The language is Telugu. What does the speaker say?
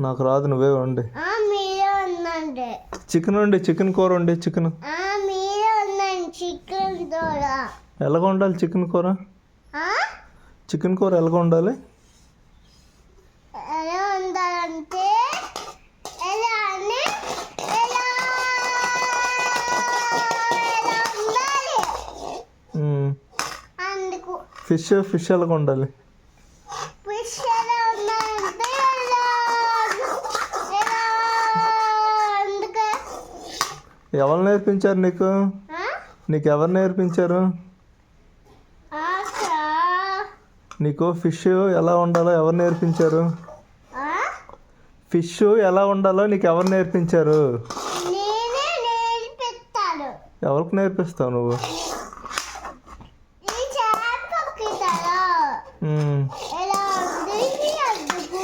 నాకు రాదు, నువ్వే వండి. మీరే ఉందండి. చికెన్ కూర వండి. చికెన్ మీరే ఉందండి. చికెన్ కూర ఎలాగ వండాలి? చికెన్ కూర ఎలాగ వండాలి? ఎలా ఉండాలంటే ఎలా అని ఎలా ఉండాలి. అందుకు ఫిష్ ఎలాగ వండాలి? ఫిష్ ఎలా ఉండాలంటే అందుకే. ఎవరు నేర్పించారు నీకు? ఎవరు నేర్పించారు నీకు? ఫిష్ ఎలా వండాలో ఎవరు నేర్పించారు? ఫిష్ ఎలా వండాలో నీకు ఎవరు నేర్పించారు? నేనే నేర్పిస్తాను. ఎవరికి నేర్పిస్తావు నువ్వు? ఈ చేపకి కదా ఎలా ఉంది అందుకు.